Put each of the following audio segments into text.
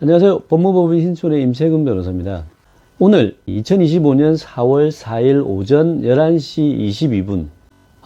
안녕하세요. 법무법인 신촌의 임채근 변호사입니다. 오늘 2025년 4월 4일 오전 11시 22분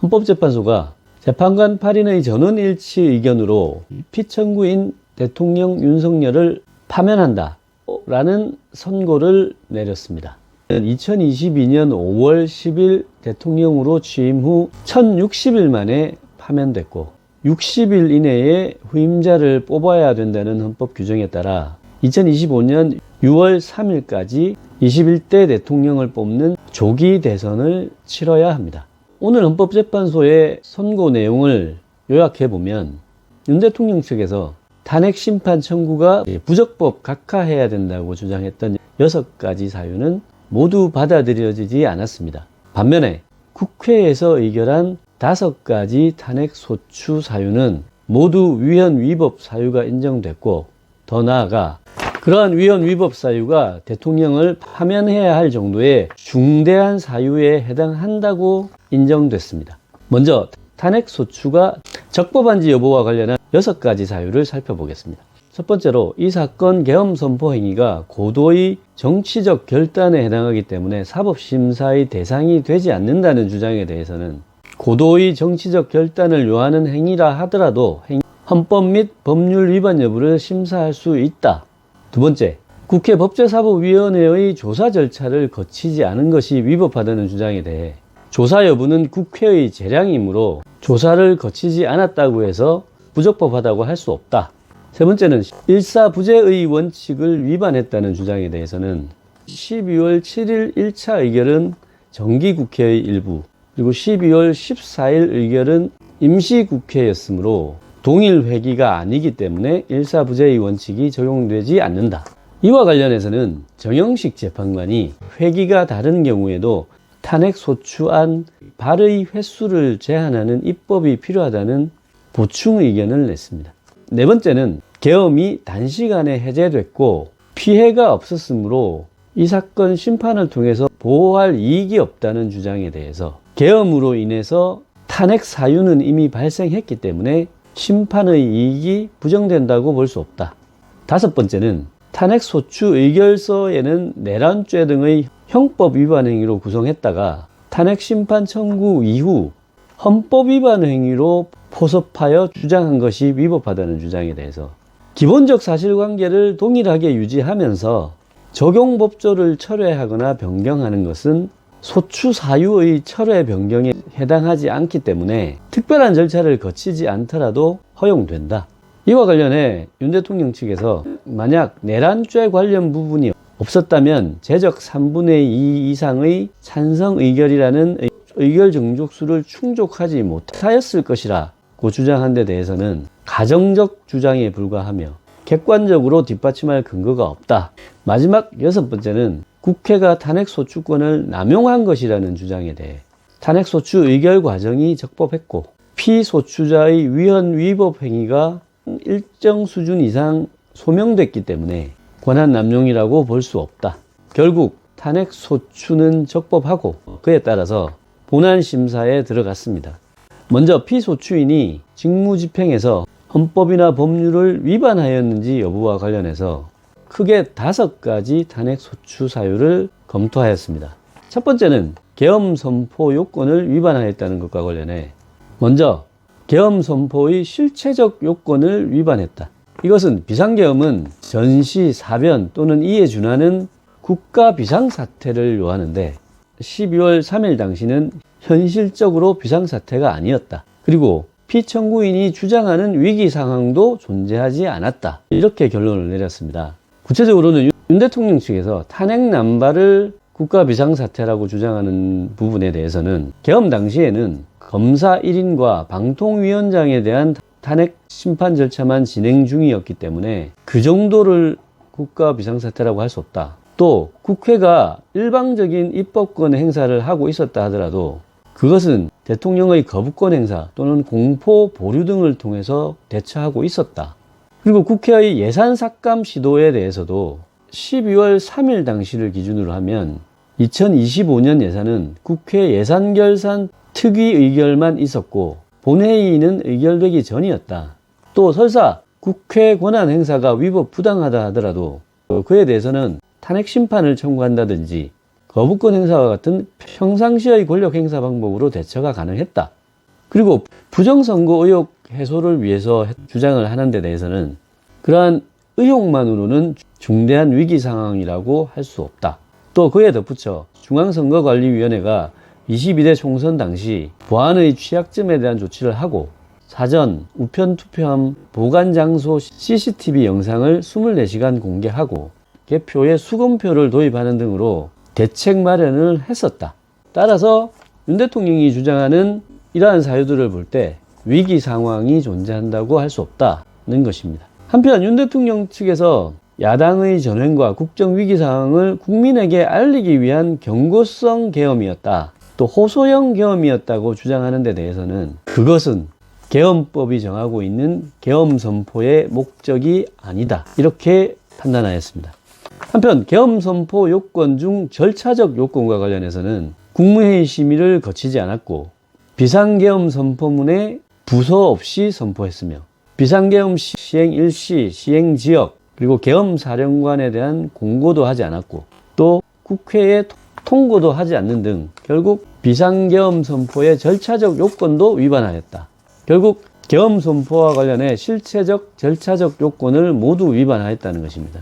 헌법재판소가 재판관 8인의 전원일치 의견으로 피청구인 대통령 윤석열을 파면한다 라는 선고를 내렸습니다. 2022년 5월 10일 대통령으로 취임 후 1060일 만에 파면됐고 60일 이내에 후임자를 뽑아야 된다는 헌법 규정에 따라 2025년 6월 3일까지 21대 대통령을 뽑는 조기 대선을 치러야 합니다. 오늘 헌법재판소의 선고 내용을 요약해보면 윤 대통령 측에서 탄핵 심판 청구가 부적법 각하해야 된다고 주장했던 6가지 사유는 모두 받아들여지지 않았습니다. 반면에 국회에서 의결한 5가지 탄핵 소추 사유는 모두 위헌 위법 사유가 인정됐고, 더 나아가 그러한 위헌 위법 사유가 대통령을 파면해야 할 정도의 중대한 사유에 해당한다고 인정됐습니다. 먼저 탄핵 소추가 적법한지 여부와 관련한 6가지 사유를 살펴보겠습니다. 첫 번째로 이 사건 계엄 선포 행위가 고도의 정치적 결단에 해당하기 때문에 사법심사의 대상이 되지 않는다는 주장에 대해서는 고도의 정치적 결단을 요하는 행위라 하더라도 헌법 및 법률 위반 여부를 심사할 수 있다. 두 번째, 국회 법제사법위원회의 조사 절차를 거치지 않은 것이 위법하다는 주장에 대해 조사 여부는 국회의 재량이므로 조사를 거치지 않았다고 해서 부적법하다고 할 수 없다. 세 번째는 일사부재의 원칙을 위반했다는 주장에 대해서는 12월 7일 1차 의결은 정기국회의 일부, 그리고 12월 14일 의결은 임시국회였으므로 동일 회기가 아니기 때문에 일사부재의 원칙이 적용되지 않는다. 이와 관련해서는 정영식 재판관이 회기가 다른 경우에도 탄핵 소추안 발의 횟수를 제한하는 입법이 필요하다는 보충 의견을 냈습니다. 네 번째는 계엄이 단시간에 해제됐고 피해가 없었으므로 이 사건 심판을 통해서 보호할 이익이 없다는 주장에 대해서 계엄으로 인해서 탄핵 사유는 이미 발생했기 때문에 심판의 이익이 부정된다고 볼 수 없다. 다섯 번째는 탄핵 소추 의결서에는 내란죄 등의 형법 위반 행위로 구성했다가 탄핵 심판 청구 이후 헌법 위반 행위로 포섭하여 주장한 것이 위법하다는 주장에 대해서 기본적 사실관계를 동일하게 유지하면서 적용법조를 철회하거나 변경하는 것은 소추 사유의 철회 변경에 해당하지 않기 때문에 특별한 절차를 거치지 않더라도 허용된다. 이와 관련해 윤 대통령 측에서 만약 내란죄 관련 부분이 없었다면 제적 3분의 2 이상의 찬성 의결이라는 의결 정족수를 충족하지 못하였을 것이라고 주장한 데 대해서는 가정적 주장에 불과하며 객관적으로 뒷받침할 근거가 없다. 마지막 6번째는 국회가 탄핵소추권을 남용한 것이라는 주장에 대해 탄핵소추 의결 과정이 적법했고 피소추자의 위헌 위법 행위가 일정 수준 이상 소명됐기 때문에 권한 남용이라고 볼 수 없다. 결국 탄핵소추는 적법하고 그에 따라서 본안심사에 들어갔습니다. 먼저 피소추인이 직무집행에서 헌법이나 법률을 위반하였는지 여부와 관련해서 크게 5가지 탄핵소추 사유를 검토하였습니다. 첫 번째는 계엄 선포 요건을 위반하였다는 것과 관련해 먼저 계엄 선포의 실체적 요건을 위반했다. 이것은 비상계엄은 전시, 사변 또는 이에 준하는 국가 비상사태를 요하는데 12월 3일 당시는 현실적으로 비상사태가 아니었다. 그리고 피청구인이 주장하는 위기 상황도 존재하지 않았다. 이렇게 결론을 내렸습니다. 구체적으로는 윤 대통령 측에서 탄핵 남발을 국가 비상사태라고 주장하는 부분에 대해서는 계엄 당시에는 검사 1인과 방통위원장에 대한 탄핵 심판 절차만 진행 중이었기 때문에 그 정도를 국가 비상사태라고 할 수 없다. 또 국회가 일방적인 입법권 행사를 하고 있었다 하더라도 그것은 대통령의 거부권 행사 또는 공포 보류 등을 통해서 대처하고 있었다. 그리고 국회의 예산 삭감 시도에 대해서도 12월 3일 당시를 기준으로 하면 2025년 예산은 국회 예산결산 특위 의결만 있었고 본회의는 의결되기 전이었다. 또 설사 국회 권한 행사가 위법 부당하다 하더라도 그에 대해서는 탄핵 심판을 청구한다든지 거부권 행사와 같은 평상시의 권력 행사 방법으로 대처가 가능했다. 그리고 부정선거 의혹 해소를 위해서 주장을 하는 데 대해서는 그러한 의혹만으로는 중대한 위기 상황이라고 할 수 없다. 또 그에 덧붙여 중앙선거관리위원회가 22대 총선 당시 보안의 취약점에 대한 조치를 하고 사전, 우편 투표함 보관 장소 CCTV 영상을 24시간 공개하고 개표에 수검표를 도입하는 등으로 대책 마련을 했었다. 따라서 윤 대통령이 주장하는 이러한 사유들을 볼 때 위기 상황이 존재한다고 할 수 없다는 것입니다. 한편 윤 대통령 측에서 야당의 전횡과 국정 위기 상황을 국민에게 알리기 위한 경고성 계엄이었다. 또 호소형 계엄이었다고 주장하는 데 대해서는 그것은 계엄법이 정하고 있는 계엄 선포의 목적이 아니다. 이렇게 판단하였습니다. 한편 계엄 선포 요건 중 절차적 요건과 관련해서는 국무회의 심의를 거치지 않았고 비상계엄 선포문에 부서 없이 선포했으며 비상계엄 시행 일시, 시행 지역, 그리고 계엄사령관에 대한 공고도 하지 않았고 또 국회에 통고도 하지 않는 등 결국 비상계엄 선포의 절차적 요건도 위반하였다. 결국 계엄 선포와 관련해 실체적, 절차적 요건을 모두 위반하였다는 것입니다.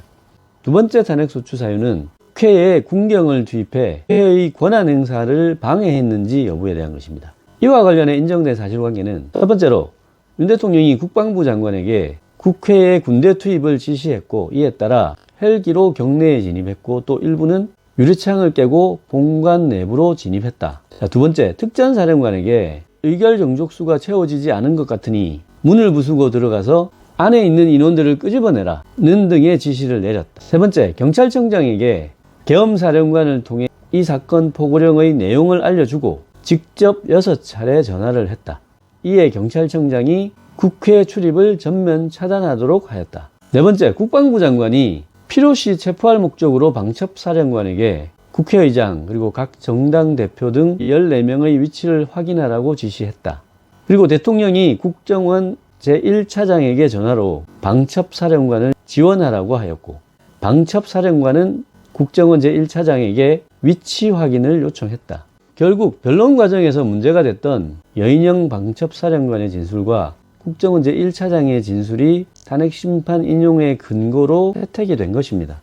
두 번째 탄핵소추 사유는 국회에 군경을 투입해 국회의 권한 행사를 방해했는지 여부에 대한 것입니다. 이와 관련해 인정된 사실관계는 첫 번째로 윤 대통령이 국방부 장관에게 국회에 군대 투입을 지시했고 이에 따라 헬기로 경내에 진입했고 또 일부는 유리창을 깨고 본관 내부로 진입했다. 두 번째, 특전사령관에게 의결 정족수가 채워지지 않은 것 같으니 문을 부수고 들어가서 안에 있는 인원들을 끄집어내라는 등의 지시를 내렸다. 세 번째, 경찰청장에게 계엄사령관을 통해 이 사건 포고령의 내용을 알려주고 직접 6차례 전화를 했다. 이에 경찰청장이 국회 출입을 전면 차단하도록 하였다. 네 번째, 국방부 장관이 필요시 체포할 목적으로 방첩사령관에게 국회의장 그리고 각 정당 대표 등 14명의 위치를 확인하라고 지시했다. 그리고 대통령이 국정원 제1차장에게 전화로 방첩사령관을 지원하라고 하였고 방첩사령관은 국정원 제1차장에게 위치 확인을 요청했다. 결국 변론 과정에서 문제가 됐던 여인영 방첩사령관의 진술과 국정원 제1차장의 진술이 탄핵심판 인용의 근거로 채택이 된 것입니다.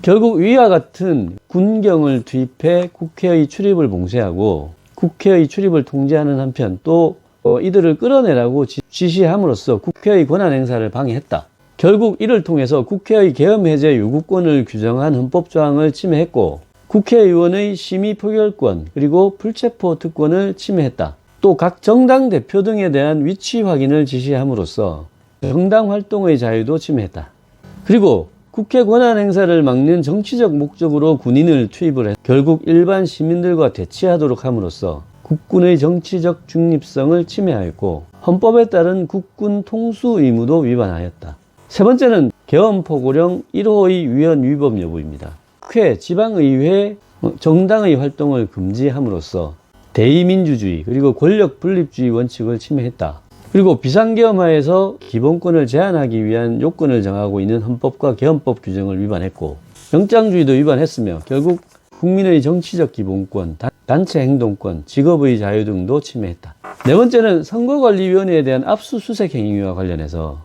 결국 위와 같은 군경을 투입해 국회의 출입을 봉쇄하고 국회의 출입을 통제하는 한편 또 이들을 끌어내라고 지시함으로써 국회의 권한 행사를 방해했다. 결국 이를 통해서 국회의 계엄해제 요구권을 규정한 헌법조항을 침해했고 국회의원의 심의 표결권 그리고 불체포 특권을 침해했다. 또 각 정당 대표 등에 대한 위치 확인을 지시함으로써 정당 활동의 자유도 침해했다. 그리고 국회 권한 행사를 막는 정치적 목적으로 군인을 투입을 해 결국 일반 시민들과 대치하도록 함으로써 국군의 정치적 중립성을 침해하였고 헌법에 따른 국군 통수 의무도 위반하였다. 세 번째는 계엄포고령 1호의 위헌 위법 여부입니다. 국회, 지방의회, 정당의 활동을 금지함으로써 대의민주주의 그리고 권력 분립주의 원칙을 침해했다. 그리고 비상계엄하에서 기본권을 제한하기 위한 요건을 정하고 있는 헌법과 계엄법 규정을 위반했고 영장주의도 위반했으며 결국 국민의 정치적 기본권, 단체 행동권, 직업의 자유 등도 침해했다. 네 번째는 선거관리위원회에 대한 압수수색 행위와 관련해서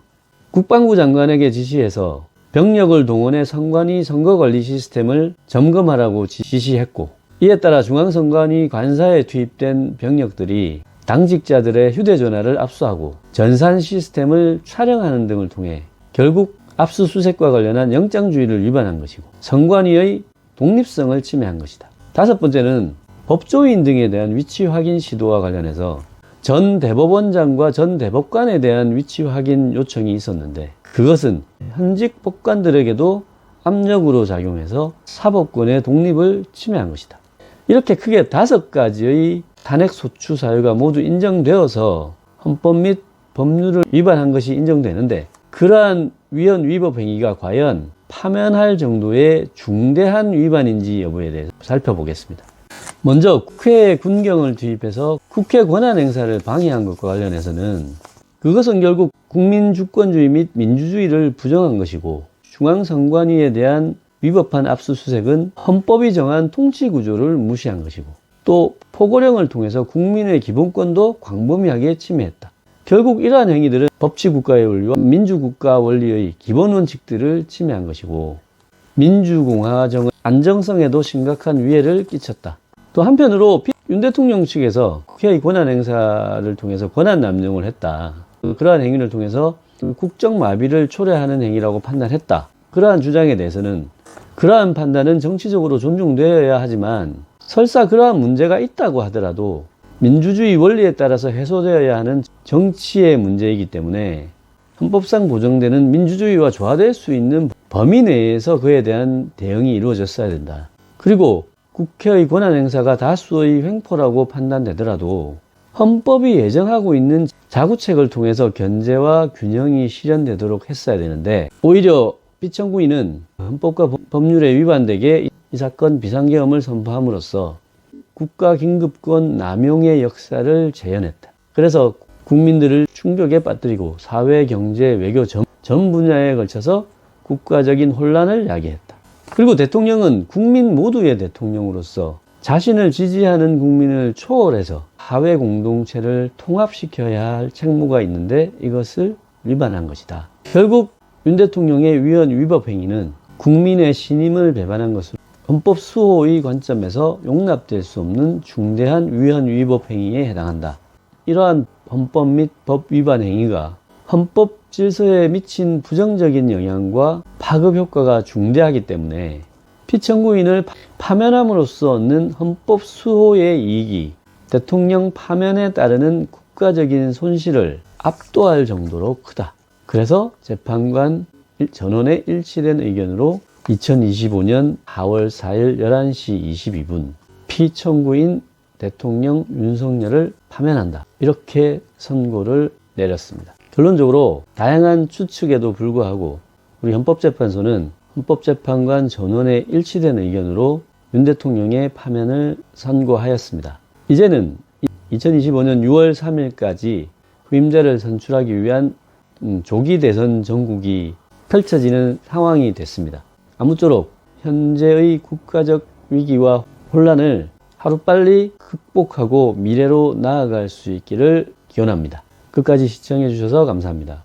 국방부 장관에게 지시해서 병력을 동원해 선관위 선거관리 시스템을 점검하라고 지시했고 이에 따라 중앙선관위 관사에 투입된 병력들이 당직자들의 휴대전화를 압수하고 전산 시스템을 촬영하는 등을 통해 결국 압수수색과 관련한 영장주의를 위반한 것이고 선관위의 독립성을 침해한 것이다. 다섯 번째는 법조인 등에 대한 위치 확인 시도와 관련해서 전 대법원장과 전 대법관에 대한 위치 확인 요청이 있었는데 그것은 현직 법관들에게도 압력으로 작용해서 사법권의 독립을 침해한 것이다. 이렇게 크게 5가지의 탄핵소추 사유가 모두 인정되어서 헌법 및 법률을 위반한 것이 인정되는데 그러한 위헌 위법 행위가 과연 파면할 정도의 중대한 위반인지 여부에 대해서 살펴보겠습니다. 먼저 국회에 군경을 투입해서 국회 권한 행사를 방해한 것과 관련해서는 그것은 결국 국민주권주의 및 민주주의를 부정한 것이고 중앙선관위에 대한 위법한 압수수색은 헌법이 정한 통치구조를 무시한 것이고 또 포고령을 통해서 국민의 기본권도 광범위하게 침해했다. 결국 이러한 행위들은 법치국가의 원리와 민주국가 원리의 기본 원칙들을 침해한 것이고 민주공화정의 안정성에도 심각한 위해를 끼쳤다. 또 한편으로 윤 대통령 측에서 국회의 권한 행사를 통해서 권한 남용을 했다. 그러한 행위를 통해서 국정 마비를 초래하는 행위라고 판단했다. 그러한 주장에 대해서는 그러한 판단은 정치적으로 존중되어야 하지만 설사 그러한 문제가 있다고 하더라도 민주주의 원리에 따라서 해소되어야 하는 정치의 문제이기 때문에 헌법상 보장되는 민주주의와 조화될 수 있는 범위 내에서 그에 대한 대응이 이루어졌어야 된다. 그리고 국회의 권한 행사가 다수의 횡포라고 판단되더라도 헌법이 예정하고 있는 자구책을 통해서 견제와 균형이 실현되도록 했어야 되는데 오히려 피청구인은 헌법과 법률에 위반되게 이 사건 비상계엄을 선포함으로써 국가긴급권 남용의 역사를 재현했다. 그래서 국민들을 충격에 빠뜨리고 사회, 경제, 외교 전 분야에 걸쳐서 국가적인 혼란을 야기했다. 그리고 대통령은 국민 모두의 대통령으로서 자신을 지지하는 국민을 초월해서 사회 공동체를 통합시켜야 할 책무가 있는데 이것을 위반한 것이다. 결국 윤 대통령의 위헌 위법 행위는 국민의 신임을 배반한 것으로 헌법 수호의 관점에서 용납될 수 없는 중대한 위헌 위법 행위에 해당한다. 이러한 헌법 및 법 위반 행위가 헌법 질서에 미친 부정적인 영향과 파급 효과가 중대하기 때문에 피청구인을 파면함으로써 얻는 헌법 수호의 이익이 대통령 파면에 따르는 국가적인 손실을 압도할 정도로 크다. 그래서 재판관 전원의 일치된 의견으로 2025년 4월 4일 11시 22분 피청구인 대통령 윤석열을 파면한다. 이렇게 선고를 내렸습니다. 결론적으로 다양한 추측에도 불구하고 우리 헌법재판소는 헌법재판관 전원의 일치된 의견으로 윤 대통령의 파면을 선고하였습니다. 이제는 2025년 6월 3일까지 후임자를 선출하기 위한 조기 대선 전국이 펼쳐지는 상황이 됐습니다. 아무쪼록 현재의 국가적 위기와 혼란을 하루빨리 극복하고 미래로 나아갈 수 있기를 기원합니다. 끝까지 시청해 주셔서 감사합니다.